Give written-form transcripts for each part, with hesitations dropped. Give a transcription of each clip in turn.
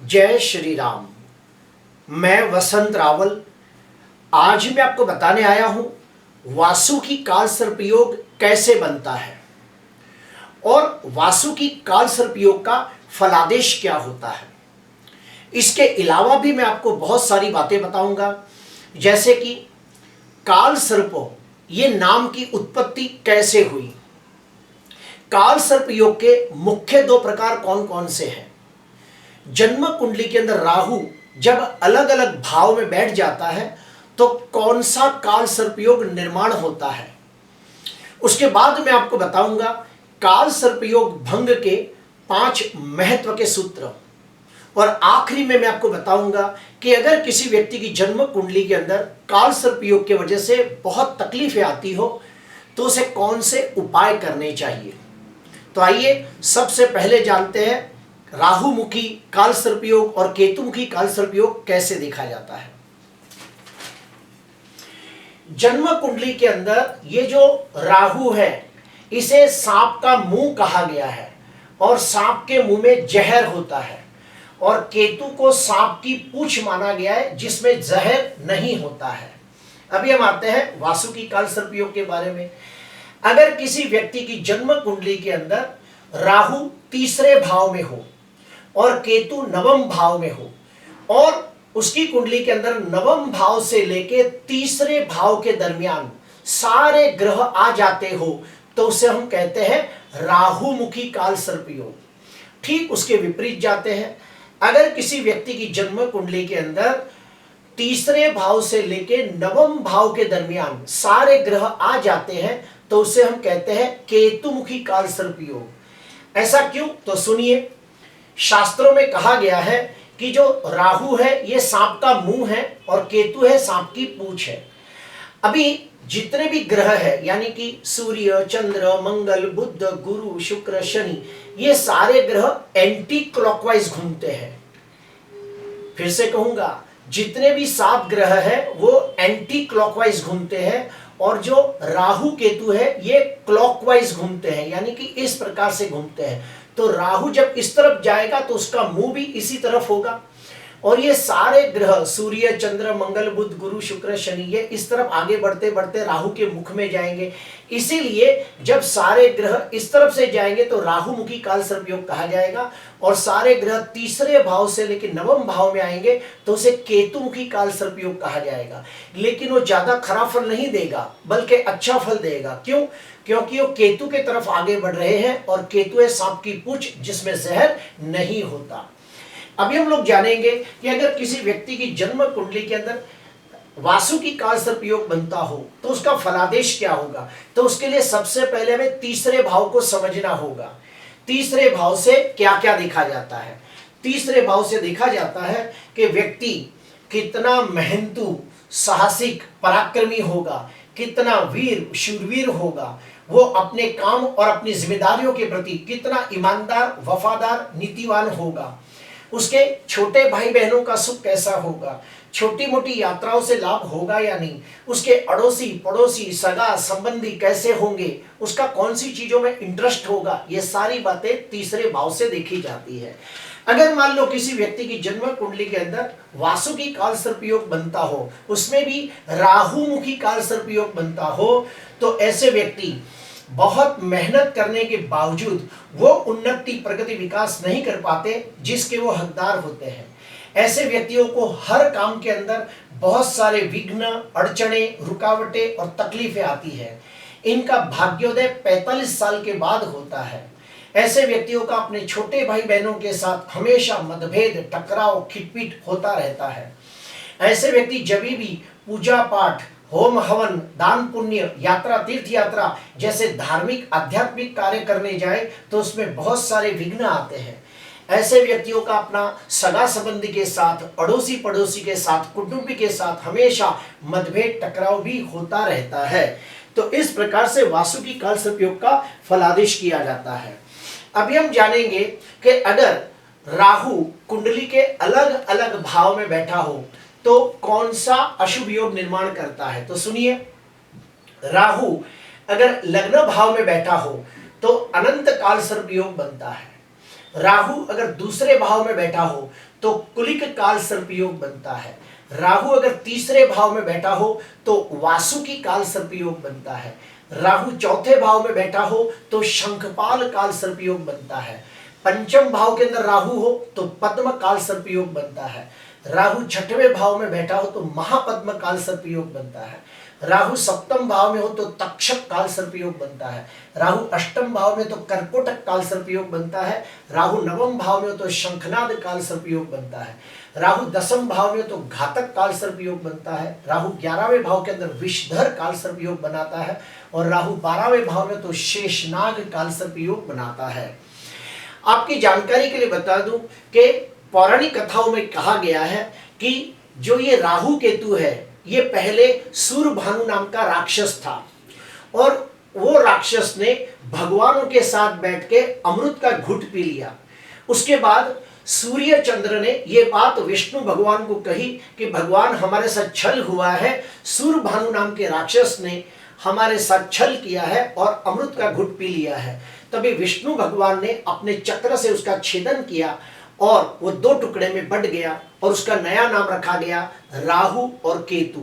जय श्री राम। मैं वसंत रावल आज मैं आपको बताने आया हूं वासु की काल सर्पयोग कैसे बनता है और वासु की काल सर्पयोग का फलादेश क्या होता है। इसके अलावा भी मैं आपको बहुत सारी बातें बताऊंगा, जैसे कि काल सर्प ये नाम की उत्पत्ति कैसे हुई, काल सर्पयोग के मुख्य दो प्रकार कौन कौन से हैं, जन्म कुंडली के अंदर राहु जब अलग अलग भाव में बैठ जाता है तो कौन सा काल सर्पयोग निर्माण होता है। उसके बाद मैं आपको बताऊंगा काल सर्पयोग भंग के 5 महत्व के सूत्र, और आखिरी में मैं आपको बताऊंगा कि अगर किसी व्यक्ति की जन्म कुंडली के अंदर काल सर्पयोग की वजह से बहुत तकलीफें आती हो तो उसे कौन से उपाय करने चाहिए। तो आइए सबसे पहले जानते हैं राहु मुखी काल सर्पयोग और केतु मुखी काल सर्पयोग कैसे देखा जाता है। जन्म कुंडली के अंदर ये जो राहु है इसे सांप का मुंह कहा गया है और सांप के मुंह में जहर होता है, और केतु को सांप की पूंछ माना गया है जिसमें जहर नहीं होता है। अभी हम आते हैं वासु की काल सर्पयोग के बारे में। अगर किसी व्यक्ति की जन्म कुंडली के अंदर राहु तीसरे भाव में हो और केतु नवम भाव में हो और उसकी कुंडली के अंदर नवम भाव से लेके तीसरे भाव के दरमियान सारे ग्रह आ जाते हो तो उसे हम कहते हैं राहु मुखी काल सर्पयोग। ठीक उसके विपरीत जाते हैं, अगर किसी व्यक्ति की जन्म कुंडली के अंदर तीसरे भाव से लेके नवम भाव के दरमियान सारे ग्रह आ जाते हैं तो उसे हम कहते हैं केतु मुखी काल सर्पयोग। ऐसा क्यों, तो सुनिए। शास्त्रों में कहा गया है कि जो राहु है ये सांप का मुंह है और केतु है सांप की पूंछ है। अभी जितने भी ग्रह है यानी कि सूर्य, चंद्र, मंगल, बुध, गुरु, शुक्र, शनि, ये सारे ग्रह एंटी क्लॉकवाइज घूमते हैं। फिर से कहूंगा, जितने भी 7 ग्रह है वो एंटी क्लॉकवाइज घूमते हैं और जो राहु केतु है ये क्लॉकवाइज घूमते हैं, यानी कि इस प्रकार से घूमते हैं। तो राहु जब इस तरफ जाएगा तो उसका मुंह भी इसी तरफ होगा, और ये सारे ग्रह सूर्य, चंद्र, मंगल, बुध, गुरु, शुक्र, शनि ये इस तरफ आगे बढ़ते बढ़ते राहु के मुख में जाएंगे। इसीलिए जब सारे ग्रह इस तरफ से जाएंगे तो राहु मुखी काल सर्पयोग कहा जाएगा, और सारे ग्रह तीसरे भाव से लेकर नवम भाव में आएंगे तो उसे केतु मुखी काल सर्पयोग कहा जाएगा। लेकिन वो ज्यादा खराब फल नहीं देगा बल्कि अच्छा फल देगा। क्यों? क्योंकि वो केतु के तरफ आगे बढ़ रहे हैं और केतु है सांप की पूंछ जिसमें जहर नहीं होता। अभी हम लोग जानेंगे कि अगर किसी व्यक्ति की जन्म कुंडली के अंदर वासु की काल सर्पयोग बनता हो तो उसका फलादेश क्या होगा। तो उसके लिए सबसे पहले हमें तीसरे भाव को समझना होगा। तीसरे भाव से क्या क्या देखा जाता है। तीसरे भाव से देखा जाता है कि व्यक्ति कितना मेहनतू, साहसिक, पराक्रमी होगा, कितना वीर, शूरवीर होगा, वो अपने काम और अपनी जिम्मेदारियों के प्रति कितना ईमानदार, वफादार, नीतिवान होगा, उसके छोटे भाई बहनों का सुख कैसा होगा, छोटी मोटी यात्राओं से लाभ होगा या नहीं, उसके अड़ोसी पड़ोसी सगा संबंधी कैसे होंगे, उसका कौन सी चीजों में इंटरेस्ट होगा, ये सारी बातें तीसरे भाव से देखी जाती है। अगर मान लो किसी व्यक्ति की जन्म कुंडली के अंदर वासु की काल सर्पयोग बनता हो, उसमें भी राहु मुखी काल सर्पयोग बनता हो, तो ऐसे व्यक्ति बहुत मेहनत करने के बावजूद वो उन्नति, प्रगति, विकास नहीं कर पाते जिसके वो हकदार होते हैं। ऐसे व्यक्तियों को हर काम के अंदर बहुत सारे विघ्न, अड़चने, रुकावटें और तकलीफें आती है। इनका भाग्योदय 45 साल के बाद होता है। ऐसे व्यक्तियों का अपने छोटे भाई बहनों के साथ हमेशा मतभेद, टकराव, खिटपिट होता रहता है। ऐसे व्यक्ति जब भी पूजा पाठ, होम हवन, दान पुण्य, यात्रा, तीर्थ यात्रा जैसे धार्मिक आध्यात्मिक कार्य करने जाए तो उसमें बहुत सारे विघ्न आते हैं। ऐसे व्यक्तियों का अपना सगा संबंधी के साथ, अड़ोसी पड़ोसी के साथ, कुटुंबी के साथ हमेशा मतभेद, टकराव भी होता रहता है। तो इस प्रकार से वासु की काल सर्पयोग का फलादेश किया जाता है। अभी हम जानेंगे कि अगर राहु कुंडली के अलग अलग भाव में बैठा हो तो कौन सा अशुभ योग निर्माण करता है। तो सुनिए, राहु अगर लग्न भाव में बैठा हो तो अनंत काल सर्पयोग बनता है। राहु अगर दूसरे भाव में बैठा हो तो कुलिक काल सर्प योग बनता है। राहु अगर तीसरे भाव में बैठा हो तो वासुकी काल सर्प योग बनता है। राहु चौथे भाव में बैठा हो तो शंखपाल काल सर्प योग बनता है। पंचम भाव के अंदर राहु हो तो पद्म काल सर्प योग बनता है। राहु छठवें भाव में बैठा हो तो महापद्म काल सर्प योग बनता है। राहु सप्तम भाव में हो तो तक्षक काल सर्प योग बनता है। राहु अष्टम भाव में तो कर्कोटक काल सर्प योग बनता है। राहु नवम भाव में हो तो शंखनाद काल सर्प योग बनता है। राहु दसम भाव में हो तो घातक काल सर्प योग बनता है। राहु 11वें भाव के अंदर विषधर काल सर्प योग बनाता है और राहु 12वें भाव में तो शेषनाग काल सर्प योग बनाता है। आपकी जानकारी के लिए बता दूं कि पौराणिक कथाओं में कहा गया है कि जो ये राहु केतु है ये पहले सूरभानु नाम का राक्षस था और वो राक्षस ने भगवानों के साथ बैठ के अमृत का घुट पी लिया। उसके बाद सूर्य चंद्र ने ये बात विष्णु भगवान को कही कि भगवान हमारे साथ छल हुआ है, सूरभानु नाम के राक्षस ने हमारे साथ छल किया है और अमृत का घुट पी लिया है। तभी विष्णु भगवान ने अपने चक्र से उसका छेदन किया और वो 2 टुकड़े में बंट गया और उसका नया नाम रखा गया राहु और केतु।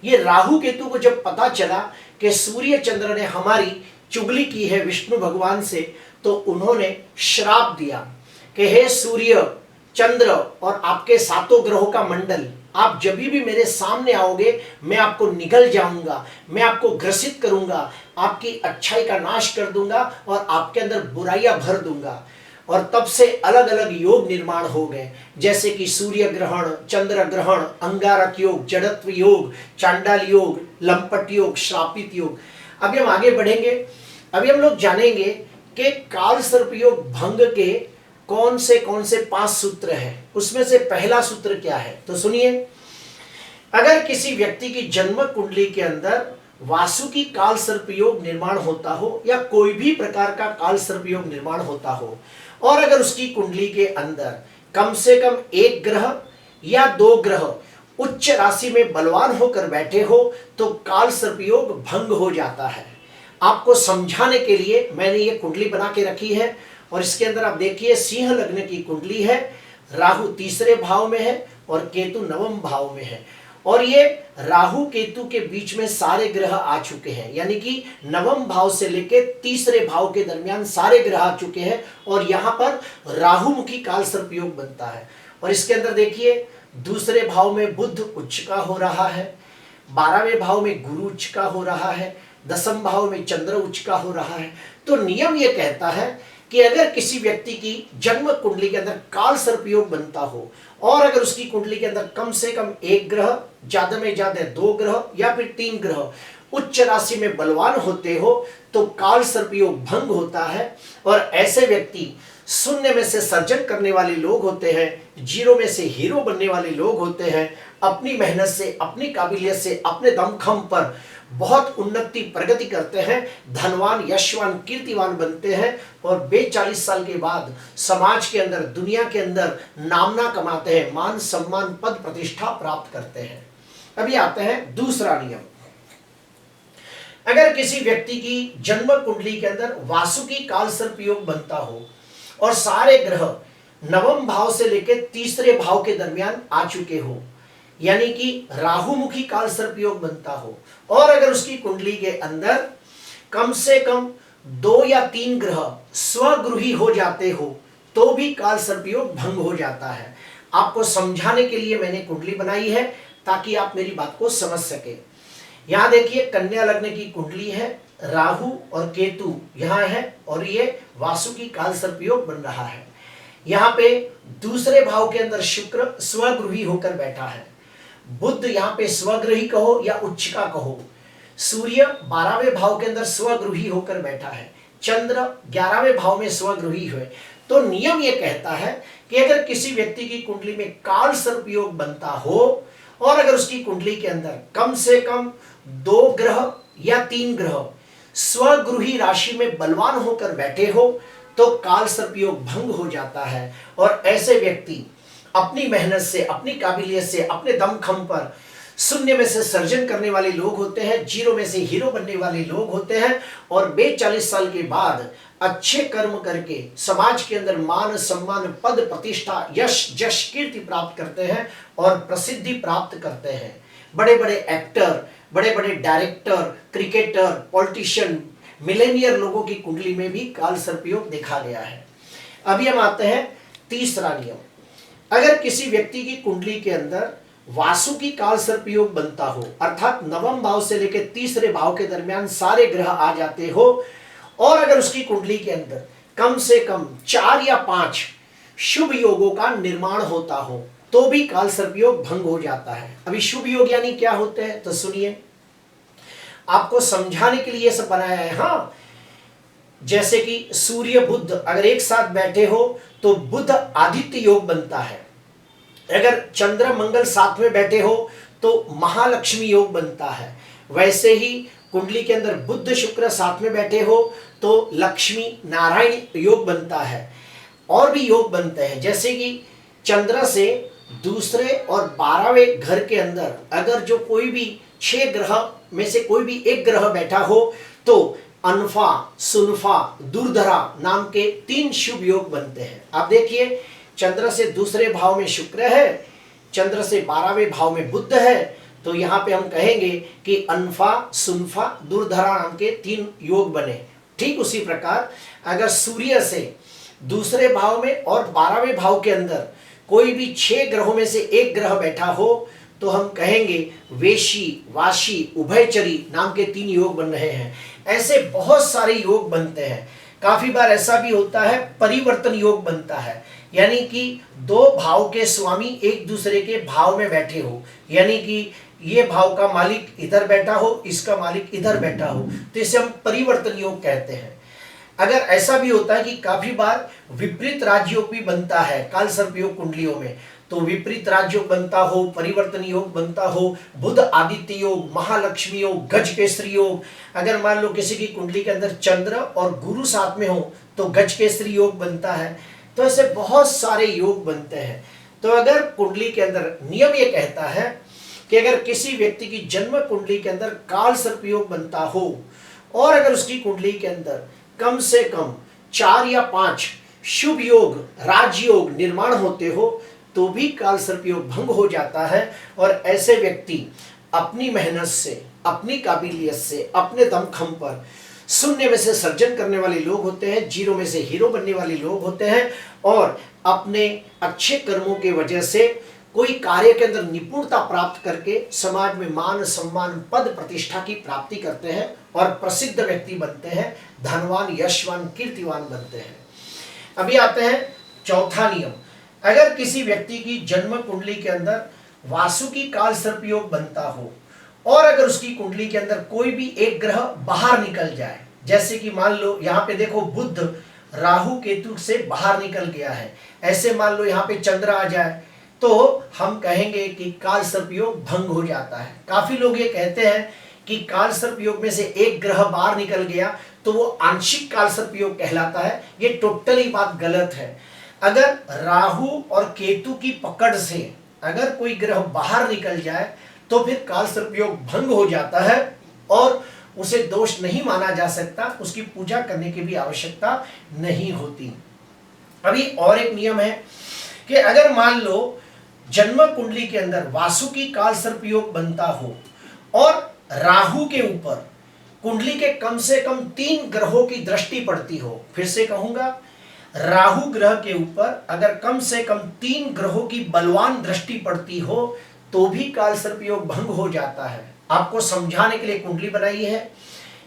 ये राहु केतु को जब पता चला कि सूर्य चंद्र ने हमारी चुगली की है विष्णु भगवान से, तो उन्होंने श्राप दिया कि हे सूर्य चंद्र और आपके 7 ग्रहों का मंडल, आप जब भी मेरे सामने आओगे मैं आपको निगल जाऊंगा, मैं आपको ग्रसित करूंगा, आपकी अच्छाई का नाश कर दूंगा और आपके अंदर बुराइयां भर दूंगा। और तब से अलग अलग योग निर्माण हो गए, जैसे कि सूर्य ग्रहण, चंद्र ग्रहण, अंगारक योग, जड़त्व योग, चांडाल योग, लंपट योग, श्रापित योग। अभी हम आगे बढ़ेंगे। अभी हम लोग जानेंगे कि काल सर्प योग भंग के कौन से 5 सूत्र हैं। उसमें से पहला सूत्र क्या है तो सुनिए। अगर किसी व्यक्ति की जन्म कुंडली के अंदर वासुकी काल सर्प योग निर्माण होता हो या कोई भी प्रकार का काल सर्प योग निर्माण होता हो और अगर उसकी कुंडली के अंदर कम से कम 1 ग्रह या 2 ग्रह उच्च राशि में बलवान होकर बैठे हो तो काल सर्प योग भंग हो जाता है। आपको समझाने के लिए मैंने ये कुंडली बना के रखी है और इसके अंदर आप देखिए सिंह लग्न की कुंडली है, राहु तीसरे भाव में है और केतु नवम भाव में है और ये राहु केतु के बीच में सारे ग्रह आ चुके हैं, यानी कि नवम भाव से लेके तीसरे भाव के दरमियान सारे ग्रह आ चुके हैं और यहाँ पर राहुमुखी काल सर्प योग बनता है। और इसके अंदर देखिए दूसरे भाव में बुध उच्च का हो रहा है, 12वें भाव में गुरु उच्च का हो रहा है, 10वें भाव में चंद्र उच्च का हो रहा है। तो नियम ये कहता है कि अगर किसी व्यक्ति की जन्म कुंडली के अंदर काल सर्प योग बनता हो और अगर उसकी कुंडली के अंदर कम से कम 1 ग्रह, ज्यादा में ज्यादा 2 ग्रह या फिर 3 ग्रह उच्च राशि में बलवान होते हो तो काल सर्प योग भंग होता है। और ऐसे व्यक्ति शून्य में से सर्जन करने वाले लोग होते हैं, जीरो में से हीरो बनने वाले लोग होते हैं। अपनी मेहनत से, अपनी काबिलियत से, अपने दमखम पर बहुत उन्नति प्रगति करते हैं, धनवान, यशवान, कीर्तिवान बनते हैं और 42 साल के बाद समाज के अंदर, दुनिया के अंदर नामना कमाते हैं, मान सम्मान पद प्रतिष्ठा प्राप्त करते हैं। अभी आते हैं दूसरा नियम। अगर किसी व्यक्ति की जन्म कुंडली के अंदर वासुकी काल सर्प योग बनता हो और सारे ग्रह नवम भाव से लेकर तीसरे भाव के दरमियान आ चुके हो, यानी कि राहुमुखी काल सर्प योग बनता हो और अगर उसकी कुंडली के अंदर कम से कम 2 या 3 ग्रह स्वगृही हो जाते हो तो भी काल सर्प योग भंग हो जाता है। आपको समझाने के लिए मैंने कुंडली बनाई है ताकि आप मेरी बात को समझ सके। यहां देखिए कन्या लग्न की कुंडली है, राहु और केतु यहां है और ये वासुकी काल सर्प योग बन रहा है। यहाँ पे दूसरे भाव के अंदर शुक्र स्वगृही होकर बैठा है, बुध यहाँ पे स्वगृही कहो या उच्च का कहो, सूर्य 12वें भाव के अंदर स्वगृही होकर बैठा है, चंद्र 11वें भाव में स्वगृही हुए। तो नियम ये कहता है कि अगर किसी व्यक्ति की कुंडली में काल सर्प योग बनता हो और अगर उसकी कुंडली के अंदर कम से कम 2 ग्रह या 3 ग्रह स्वगृही राशि में बलवान होकर बैठे हो तो काल सर्प योग भंग हो जाता है और ऐसे व्यक्ति अपनी मेहनत से, अपनी काबिलियत से, अपने दमखम पर शून्य में से सर्जन करने वाले लोग होते हैं, जीरो में से हीरो बनने वाले लोग होते हैं और 40 साल के बाद अच्छे कर्म करके समाज के अंदर मान सम्मान पद प्रतिष्ठा यश जश कीर्ति प्राप्त करते हैं और प्रसिद्धि प्राप्त करते हैं। बड़े बड़े एक्टर, बड़े बड़े डायरेक्टर, क्रिकेटर, पॉलिटिशियन, मिलेनियर लोगों की कुंडली में भी काल सर्पयोग देखा गया है। अभी हम आते हैं तीसरा नियम। अगर किसी व्यक्ति की कुंडली के अंदर वासु की काल सर्पयोग बनता हो, अर्थात नवम भाव से लेकर तीसरे भाव के दरमियान सारे ग्रह आ जाते हो और अगर उसकी कुंडली के अंदर कम से कम 4 या 5 शुभ योगों का निर्माण होता हो तो भी काल सर्पयोग भंग हो जाता है। अभी शुभ योग यानी क्या होते हैं तो सुनिए, आपको समझाने के लिए ये सब बनाया है। हाँ, जैसे कि सूर्य बुध अगर एक साथ बैठे हो तो बुध आदित्य योग बनता है। अगर चंद्र मंगल साथ में बैठे हो तो महालक्ष्मी योग बनता है। वैसे ही कुंडली के अंदर बुध शुक्र साथ में बैठे हो तो लक्ष्मी नारायण योग बनता है। और भी योग बनते हैं, जैसे कि चंद्र से दूसरे और 12वें घर के अंदर अगर जो कोई भी 6 ग्रह में से कोई भी एक ग्रह बैठा हो तो अनफा, सुनफा, दुर्धरा नाम के 3 शुभ योग बनते हैं। आप देखिए, चंद्र से दूसरे भाव में शुक्र है, चंद्र से 12वें भाव में बुध है, तो यहाँ पे हम कहेंगे कि अनफा, सुनफा, दुर्धरा नाम के 3 योग बने। ठीक उसी प्रकार अगर सूर्य से दूसरे भाव में और 12वें भाव के अंदर कोई भी 6 ग्रहों में से एक ग्रह बैठा हो तो हम कहेंगे वेशी, वाशी, उभयचरी नाम के 3 योग बन रहे हैं। ऐसे बहुत सारे योग बनते हैं। काफी बार ऐसा भी होता है परिवर्तन योग बनता है, यानी कि 2 भाव के स्वामी एक दूसरे के भाव में बैठे हो, यानी कि ये भाव का मालिक इधर बैठा हो, इसका मालिक इधर बैठा हो, तो इसे हम परिवर्तन योग कहते हैं। अगर ऐसा भी होता है कि काफी बार विपरीत राजयोग भी बनता है काल सर्पयोग कुंडलियों में, तो विपरीत राजयोग बनता हो, परिवर्तन योग बनता हो, बुध आदित्य योग, महालक्ष्मी योग, गज केसरी योग। अगर मान लो किसी की कुंडली के अंदर चंद्र और गुरु साथ में हो तो गज केसरी योग बनता है। तो ऐसे बहुत सारे योग बनते हैं। तो अगर कुंडली के अंदर नियम ये कहता है कि अगर किसी व्यक्ति की जन्म कुंडली के अंदर काल सर्पयोग बनता हो और अगर उसकी कुंडली के अंदर कम से कम 4 या 5 शुभ योग, राजयोग निर्माण होते हो तो भी काल सर्पयोग भंग हो जाता है। और ऐसे व्यक्ति अपनी मेहनत से, अपनी काबिलियत से, अपने दमखम पर शून्य में से सर्जन करने वाले लोग होते हैं, जीरो में से हीरो बनने वाले लोग होते हैं और अपने अच्छे कर्मों के वजह से कोई कार्य के अंदर निपुणता प्राप्त करके समाज में मान सम्मान पद प्रतिष्ठा की प्राप्ति करते हैं और प्रसिद्ध व्यक्ति बनते हैं, धनवान, यशवान, कीर्तिवान बनते हैं। अभी आते हैं चौथा नियम। अगर किसी व्यक्ति की जन्म कुंडली के अंदर वासु की काल सर्पयोग बनता हो और अगर उसकी कुंडली के अंदर कोई भी एक ग्रह बाहर निकल जाए, जैसे कि मान लो यहाँ पे देखो बुध राहु केतु से बाहर निकल गया है, ऐसे मान लो यहाँ पे चंद्र आ जाए तो हम कहेंगे कि काल सर्पयोग भंग हो जाता है। काफी लोग ये कहते हैं कि काल सर्पयोग में से एक ग्रह बाहर निकल गया तो वो आंशिक काल सर्पयोग कहलाता है। ये टोटली बात गलत है। अगर राहु और केतु की पकड़ से अगर कोई ग्रह बाहर निकल जाए तो फिर काल सर्पयोग भंग हो जाता है और उसे दोष नहीं माना जा सकता, उसकी पूजा करने की भी आवश्यकता नहीं होती। अभी और एक नियम है कि अगर मान लो जन्म कुंडली के अंदर वासु की काल सर्पयोग बनता हो और राहु के ऊपर कुंडली के कम से कम 3 ग्रहों की दृष्टि पड़ती हो, फिर से कहूंगा, राहु ग्रह के ऊपर अगर कम से कम 3 ग्रहों की बलवान दृष्टि पड़ती हो तो भी काल सर्पयोग भंग हो जाता है। आपको समझाने के लिए कुंडली बनाई है।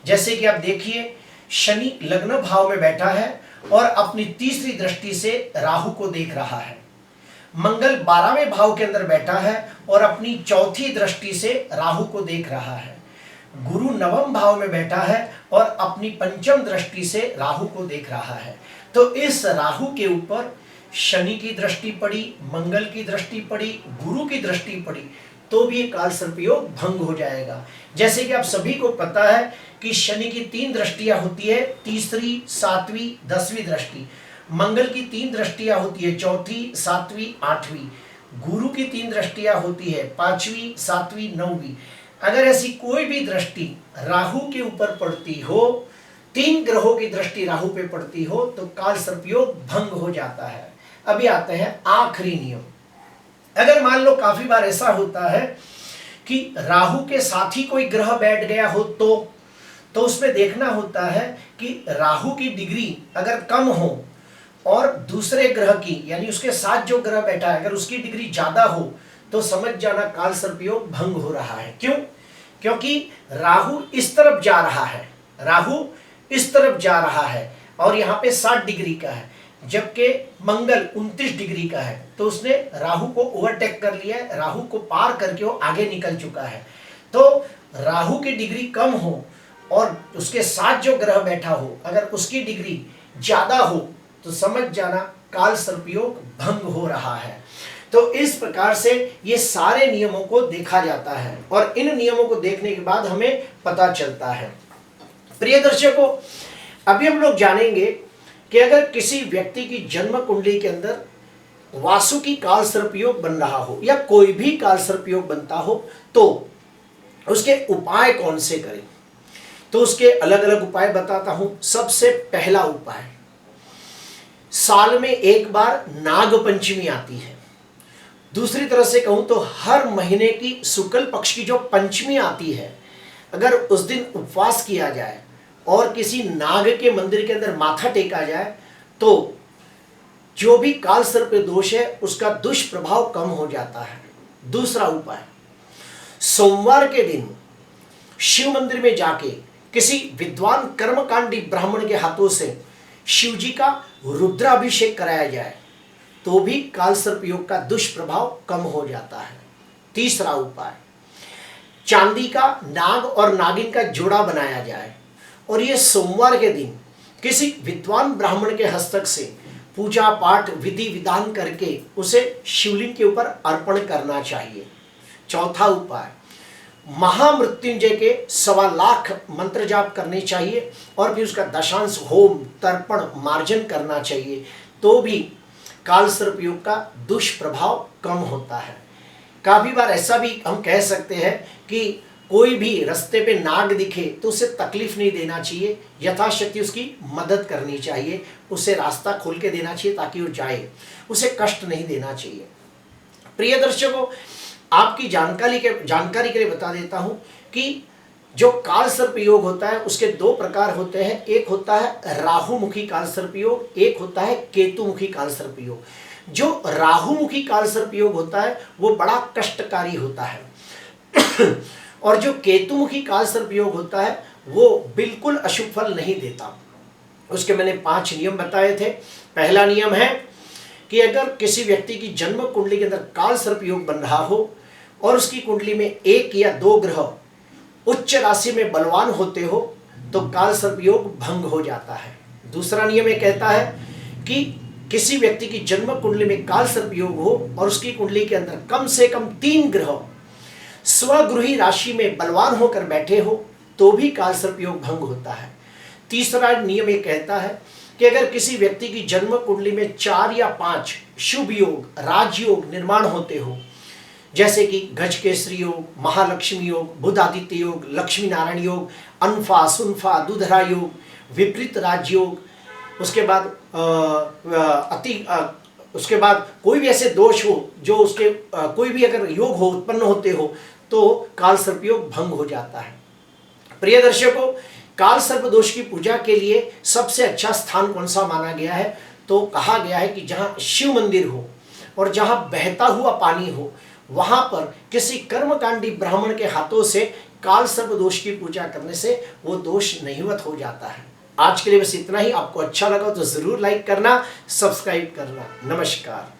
जैसे कि आप देखिए, शनि लग्न भाव में बैठा है और अपनी तीसरी दृष्टि से राहु को देख रहा है। मंगल 12वें भाव के अंदर बैठा है और अपनी चौथी दृष्टि से राहु को देख रहा है। गुरु 9वें भाव में बैठा है और अपनी पंचम दृष्टि से राहु को देख रहा है। तो इस राहु के ऊपर शनि की दृष्टि पड़ी, मंगल की दृष्टि पड़ी, गुरु की दृष्टि पड़ी तो भी काल सर्पयोग भंग हो जाएगा। जैसे कि आप सभी को पता है कि शनि की 3 दृष्टियां होती है, तीसरी, 7वीं, 10वीं दृष्टि। मंगल की 3 दृष्टियां होती है, चौथी, 7वीं, 8वीं। गुरु की 3 दृष्टियां होती है, 5वीं, 7वीं, 9वीं। अगर ऐसी कोई भी दृष्टि राहु के ऊपर पड़ती हो, 3 ग्रहों की दृष्टि राहु पे पड़ती हो, तो काल सर्पयोग भंग हो जाता है। अभी आते हैं आखिरी नियम। अगर मान लो काफी बार ऐसा होता है कि राहु के साथ ही कोई ग्रह बैठ गया हो, तो उसमें देखना होता है कि राहु की डिग्री अगर कम हो और दूसरे ग्रह की, यानी उसके साथ जो ग्रह बैठा है, अगर उसकी डिग्री ज्यादा हो, तो समझ जाना काल सर्पयोग भंग हो रहा है। क्यों? क्योंकि राहु इस तरफ जा रहा है, राहु इस तरफ जा रहा है और यहाँ पे 60 डिग्री का है, जबकि मंगल 29 डिग्री का है। तो उसने राहु को ओवरटेक कर लिया है, राहु को पार करके वो आगे निकल चुका है। तो राहु की डिग्री कम हो और उसके साथ जो ग्रह बैठा हो, अगर उसकी डिग्री ज्यादा हो, तो समझ जाना काल सर्पयोग भंग हो रहा है। तो इस प्रकार से ये सारे नियमों को देखा जाता है और इन नियमों को देखने के बाद हमें पता चलता है। प्रिय दर्शकों, अभी हम लोग जानेंगे कि अगर किसी व्यक्ति की जन्म कुंडली के अंदर वासुकी काल सर्पयोग बन रहा हो या कोई भी काल सर्पयोग बनता हो, तो उसके उपाय कौन से करें। तो उसके अलग अलग उपाय बताता हूं। सबसे पहला उपाय, साल में एक बार नाग पंचमी आती है। दूसरी तरह से कहूं तो हर महीने की शुक्ल पक्ष की जो पंचमी आती है, अगर उस दिन उपवास किया जाए और किसी नाग के मंदिर के अंदर माथा टेका जाए, तो जो भी काल सर्प दोष है उसका दुष्प्रभाव कम हो जाता है। दूसरा उपाय, सोमवार के दिन शिव मंदिर में जाके किसी विद्वान कर्मकांडी ब्राह्मण के हाथों से शिव जी का रुद्राभिषेक कराया जाए, तो भी काल सर्पयोग का दुष्प्रभाव कम हो जाता है। तीसरा उपाय, चांदी का नाग और नागिन का जोड़ा बनाया जाए और ये सोमवार के दिन किसी विद्वान ब्राह्मण के हस्तक से पूजा पाठ विधि विधान करके उसे शिवलिंग के ऊपर अर्पण करना चाहिए। चौथा उपाय, महामृत्युंजय के 1.25 लाख मंत्र जाप करने चाहिए और फिर उसका दशांश होम तर्पण मार्जन करना चाहिए, तो भी काल सर्पयोग का दुष्प्रभाव कम होता है। काफी बार ऐसा भी हम कह सकते हैं कि कोई भी रास्ते पे नाग दिखे तो उसे तकलीफ नहीं देना चाहिए, यथाशक्ति उसकी मदद करनी चाहिए, उसे रास्ता खोल के देना चाहिए ताकि वो जाए, उसे कष्ट नहीं देना चाहिए। प्रिय दर्शकों, आपकी जानकारी के लिए बता देता हूं कि जो काल सर्पयोग होता है उसके 2 प्रकार होते हैं। एक होता है राहुमुखी काल सर्पयोग, एक होता है केतुमुखी काल सर्पयोग। जो राहुमुखी काल सर्पयोग होता है वो बड़ा कष्टकारी होता है और जो केतुमुखी काल सर्पयोग होता है वो बिल्कुल अशुभ फल नहीं देता। उसके मैंने 5 नियम बताए थे। पहला नियम है कि अगर किसी व्यक्ति की जन्म कुंडली के अंदर काल सर्पयोग बन रहा हो और उसकी कुंडली में 1 या 2 ग्रह उच्च राशि में बलवान होते हो, तो काल सर्पयोग भंग हो जाता है। दूसरा नियम ये कहता है कि किसी व्यक्ति की जन्म कुंडली में काल सर्पयोग हो और उसकी कुंडली के अंदर कम से कम 3 ग्रह स्वगृही राशि में बलवान होकर बैठे हो, तो भी काल सर्पयोग भंग होता है। तीसरा नियम ये कहता है कि अगर किसी व्यक्ति की जन्म कुंडली में 4 या 5 शुभ योग, राजयोग निर्माण होते हो, जैसे कि गजकेसरी योग, महालक्ष्मी योग, बुध आदित्य योग, लक्ष्मी नारायण योग, अनफा सुनफा दुधरा योग, विपरीत राजयोग, उसके बाद कोई भी ऐसे दोष हो जो उसके कोई भी अगर योग हो उत्पन्न होते हो, तो काल सर्पयोग भंग हो जाता है। प्रिय दर्शकों, काल सर्प दोष की पूजा के लिए सबसे अच्छा स्थान कौन सा माना गया है? तो कहा गया है कि जहाँ शिव मंदिर हो और जहाँ बहता हुआ पानी हो, वहां पर किसी कर्मकांडी ब्राह्मण के हाथों से काल सर्प दोष की पूजा करने से वो दोष नहिवत हो जाता है। आज के लिए बस इतना ही। आपको अच्छा लगा तो जरूर लाइक करना, सब्सक्राइब करना। नमस्कार।